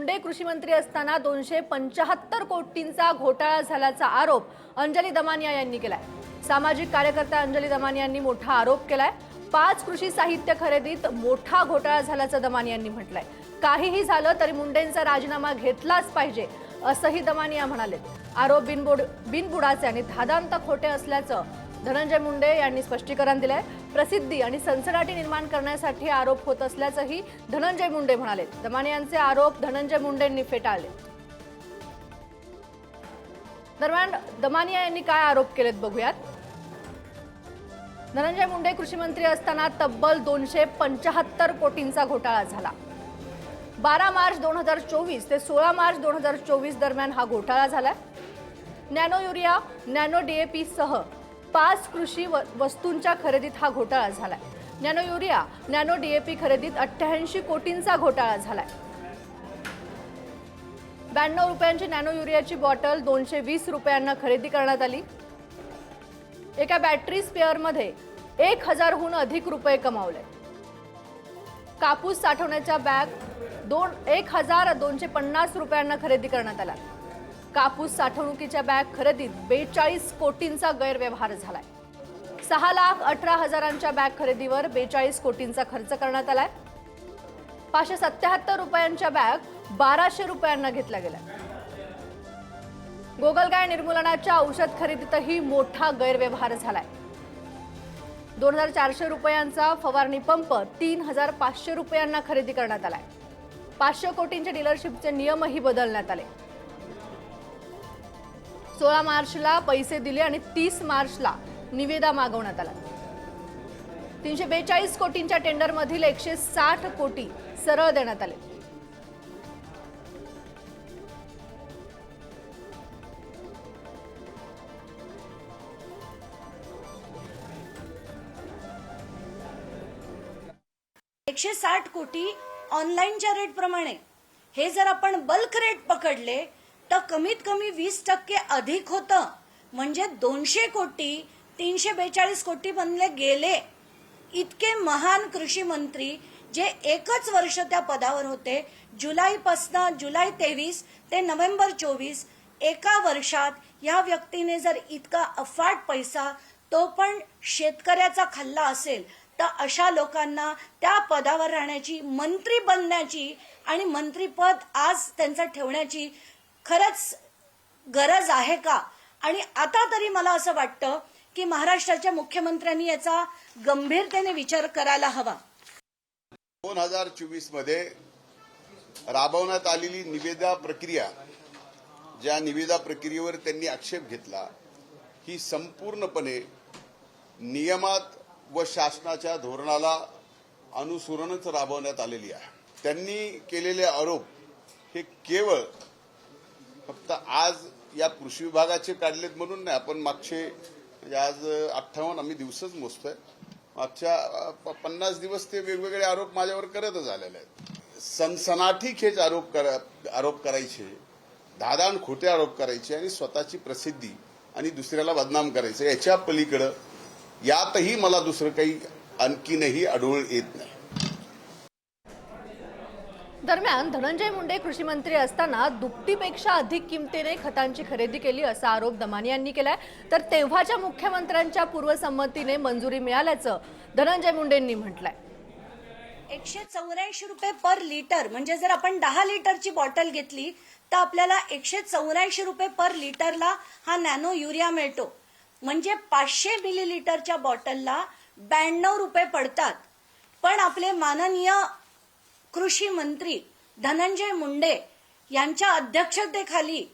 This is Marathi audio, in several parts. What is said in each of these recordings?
मुंडे कृषी मंत्री असताना 275 कोटींचा घोटाळा झाल्याचा आरोप अंजली दमानिया यांनी केलाय। सामाजिक कार्यकर्त्या अंजली दमानिया यांनी मोठा आरोप केलाय। 5 कृषी साहित्य खरेदीत मोठा घोटाळा झाल्याचं दमानिया यांनी म्हटलंय। काहीही झालं तरी मुंडेंचा राजीनामा घेतलाच पाहिजे असंही दमानिया म्हणाले। आरोप बिनबुडाचे आणि धादांत खोटे असल्याचं धनंजय मुंडे यांनी स्पष्टीकरण दिलंय। प्रसिद्धी आणि सनसनाटी निर्माण करण्यासाठी आरोप होत असल्याचंही धनंजय मुंडे म्हणाले। दमानियांचे आरोप धनंजय मुंडेंनी फेटाळले। दरम्यान दमानिया यांनी काय आरोप केलेत बघूयात। धनंजय मुंडे कृषी मंत्री असताना तब्बल 275 कोटींचा घोटाळा झाला। 12 मार्च 2024 ते 16 मार्च 2024 दरम्यान हा घोटाळा झाला। नॅनो युरिया, नॅनो डीएपी सह 5 कृषी वस्तूंच्या खरेदीत हा घोटाळा झालाय। नॅनो युरिया, नॅनो डीएपी खरेदीत 88 कोटींचा घोटाळा झालाय। 92 रुपयांची नॅनो युरियाची बॉटल 220 रुपयांना खरेदी करण्यात आली। एका बॅटरी स्पेअरमध्ये 1000हून अधिक रुपये कमावले। कापूस साठवण्याच्या बॅग 1250 रुपयांना खरेदी करण्यात आला। कापूस साठवणुकीच्या बॅग खरेदीत 42 कोटींचा गैरव्यवहार झालाय। 6,18,000च्या बॅग खरेदीवर 42 कोटींचा खर्च करण्यात आलाय। 577 रुपयांच्या बॅग 1200 रुपयांना घेतल्या गेल्या। गोगलगाय निर्मूलनाच्या औषध खरेदीतही मोठा गैरव्यवहार झालाय। 2400 रुपयांचा फवारणी पंप 3500 रुपयांना खरेदी करण्यात आलाय। 500 कोटींच्या डीलरशिपचे नियमही बदलण्यात आले। 16 मार्चला पैसे दिले आणि 30 मार्चला निविदा मागवण्यात आला। 342 कोटींच्या टेंडरमधील 160 कोटी सरळ देण्यात आले। ₹160 कोटी ऑनलाईनच्या रेट प्रमाणे। हे जर आपण बल्क रेट पकडले तर कमीत कमी 20% अधिक होतं, म्हणजे 200 कोटी 342 कोटी बनले गेले। इतके महान कृषी मंत्री जे एकच वर्ष त्या पदावर होते, जुलै 23 ते नोव्हेंबर 24, एका वर्षात या व्यक्तीने जर इतका अफाट पैसा तो पण शेतकऱ्याचा खाल्ला असेल तर अशा लोकांना त्या पदावर राहण्याची, मंत्री बनण्याची आणि मंत्रीपद आज त्यांचं ठेवण्याची खरंच गरज आहे का? आणि आता तरी मला असं वाटतं की महाराष्ट्राच्या मुख्यमंत्र्यांनी याचा गंभीरतेने विचार करायला हवा। 2024 मध्ये राबवण्यात आलेली निविदा प्रक्रिया, ज्या निविदा प्रक्रियेवर त्यांनी आक्षेप घेतला, ही संपूर्णपणे नियमात व शासनाच्या धोरणाला अनुसरूनच राबवण्यात आलेली आहे। त्यांनी केलेले आरोप हे केवळ फक्त आज या कृषी विभागाचे काढलेत म्हणून नाही, आपण मागचे आज 58 आम्ही दिवसच मोजतोय, मागच्या 50 दिवस ते वेगवेगळे आरोप माझ्यावर करतच आलेले आहेत। सनसनाटीखेच आरोप करायचे, धादाण खोटे आरोप करायचे आणि स्वतःची प्रसिद्धी आणि दुसऱ्याला बदनाम करायचं, याच्या पलीकडे यातही मला दुसरं काही आणखीनही आढळून येत नाही। दरम्यान धनंजय मुंडे कृषी मंत्री असताना दुपटीपेक्षा अधिक किमतीने खतांची खरेदी केली असा आरोप दमानिया यांनी केलाय। तर तेव्हाच्या मुख्यमंत्र्यांच्या पूर्वसंमतीने मंजुरी मिळाल्याचं धनंजय मुंडेंनी म्हटलंय। 184 रुपये पर लिटर, म्हणजे जर आपण 10 लिटरची बॉटल घेतली तर आपल्याला 184 रुपये पर लिटरला हा नॅनो युरिया मिळतो, म्हणजे 500 मिलीलिटरच्या बॉटलला 92 रुपये पडतात। पण आपले माननीय कृषी मंत्री धनंजय मुंडे यांच्या अध्यक्षतेखाली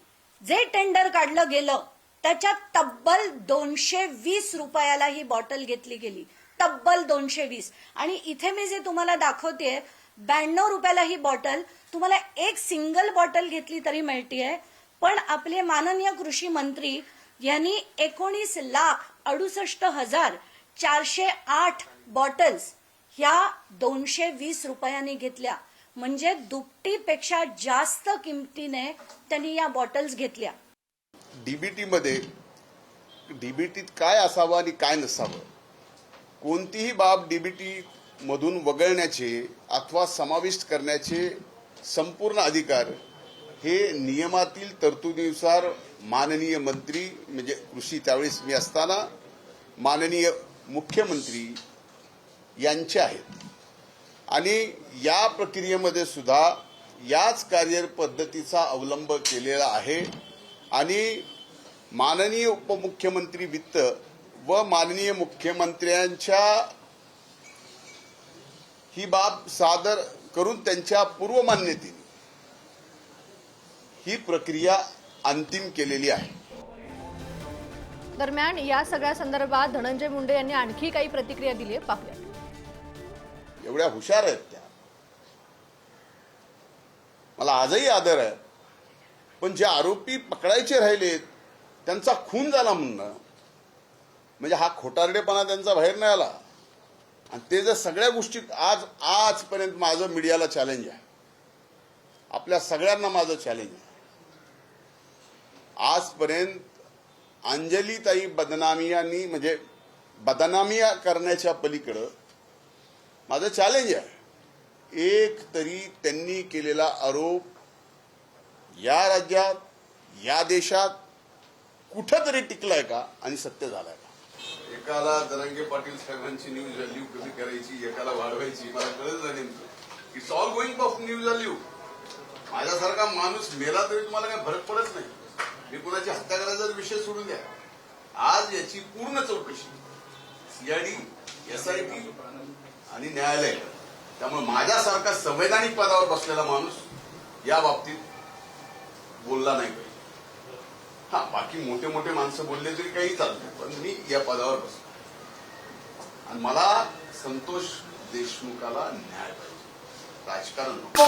जे टेंडर काढलं गेलं त्याच्यात तब्बल 220 रुपयाला ही बॉटल घेतली गेली, तब्बल 220। आणि इथे मी जे तुम्हाला दाखवतेय 92 रुपयाला ही बॉटल तुम्हाला एक सिंगल बॉटल घेतली तरी मिळतेय। पण आपले माननीय कृषी मंत्री यांनी 19,68,408 बॉटल्स ह्या 220 रुपयांनी घेतल्या, म्हणजे दुपटीपेक्षा जास्त किमतीने त्यांनी या बॉटल्स घेतल्या। डीबीटीत काय असावं आणि काय नसावं, कोणतीही बाब डीबीटी मधून वगळण्याचे अथवा समाविष्ट करण्याचे संपूर्ण अधिकार हे नियमातील तरतुदीनुसार माननीय मंत्री म्हणजे कृषी त्यावेळेस मी असताना माननीय मुख्यमंत्री यांचे आहेत आणि या प्रक्रियेमध्ये सुद्धा याच कार्यपद्धतीचा अवलंब केलेला आहे आणि माननीय उपमुख्यमंत्री वित्त व माननीय मुख्यमंत्र्यांच्या ही बाब सादर करून त्यांच्या पूर्वमान्यतेने ही प्रक्रिया अंतिम केलेली आहे. दरम्यान या सगळ्या संदर्भात धनंजय मुंडे यांनी आणखी काही प्रतिक्रिया दिली आहे, पाहूया. एवढ्या हुशार आहेत त्या, मला आजही आदर आहे. पण जे आरोपी पकडायचे राहिलेत त्यांचा खून झाला म्हणणं म्हणजे हा खोटारडेपणा त्यांचा बाहेर नाही आला. आणि ते जर सगळ्या गोष्टी आजपर्यंत माझं मीडियाला चॅलेंज आहे, आपल्या सगळ्यांना माझं चॅलेंज आहे. आजपर्यंत अंजलीताई बदनामियांनी म्हणजे बदनामिया करण्याच्या पलीकडं माझं चॅलेंज आहे. एक तरी त्यांनी केलेला आरोप या राज्यात या देशात कुठंतरी टिकलाय का आणि सत्य झालाय का? एकाला जरांगे पाटील साहेबांची न्यूज व्हॅल्यू कमी करायची, एकाला वाढवायची, मला कळत नाही नेमकं. It's all going of news value. माझ्यासारखा माणूस मेला तरी तुम्हाला काही फरक पडत नाही. मी कुणाची हत्या करायचा विषय सोडून द्या. आज याची पूर्ण चौकशी सीआयडी, एसआयटी आणि न्यायालय. त्यामुळे माझ्यासारखा संवैधानिक पदावर बसलेला माणूस या बाबतीत बोलला नाही पाहिजे. हा, बाकी मोठे मोठे माणसं बोलले तरी काही चालतं, पण मी या पदावर बसलो आणि मला संतोष देशमुखाला न्याय पाहिजे, राजकारण नको.